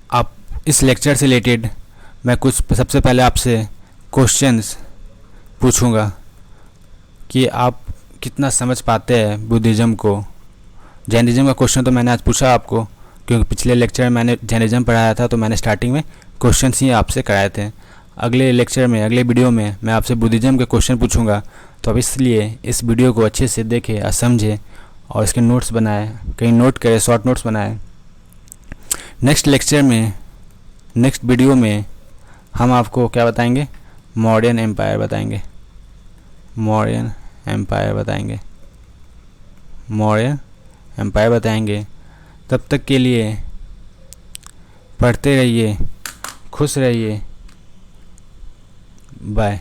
आप इस लेक्चर से रिलेटेड मैं कुछ सबसे पहले आपसे क्वेश्चंस पूछूंगा कि आप कितना समझ पाते हैं बुद्धिज़्म को। जैनिज्म का क्वेश्चन तो मैंने आज पूछा आपको, क्योंकि पिछले लेक्चर में मैंने जैनिज्म पढ़ाया था, तो मैंने स्टार्टिंग में क्वेश्चंस ही आपसे कराए थे। अगले लेक्चर में, अगले वीडियो में मैं आपसे बुद्धिज़्म के क्वेश्चन पूछूंगा, तो अब इसलिए इस वीडियो को अच्छे से देखें और समझें और इसके नोट्स बनाएं, कहीं नोट करें, शॉर्ट नोट्स बनाएं। नेक्स्ट लेक्चर में, नेक्स्ट वीडियो में हम आपको क्या बताएंगे? मौर्यन एम्पायर बताएंगे, मौर्यन एम्पायर बताएंगे। तब तक के लिए पढ़ते रहिए, खुश रहिए, बाय।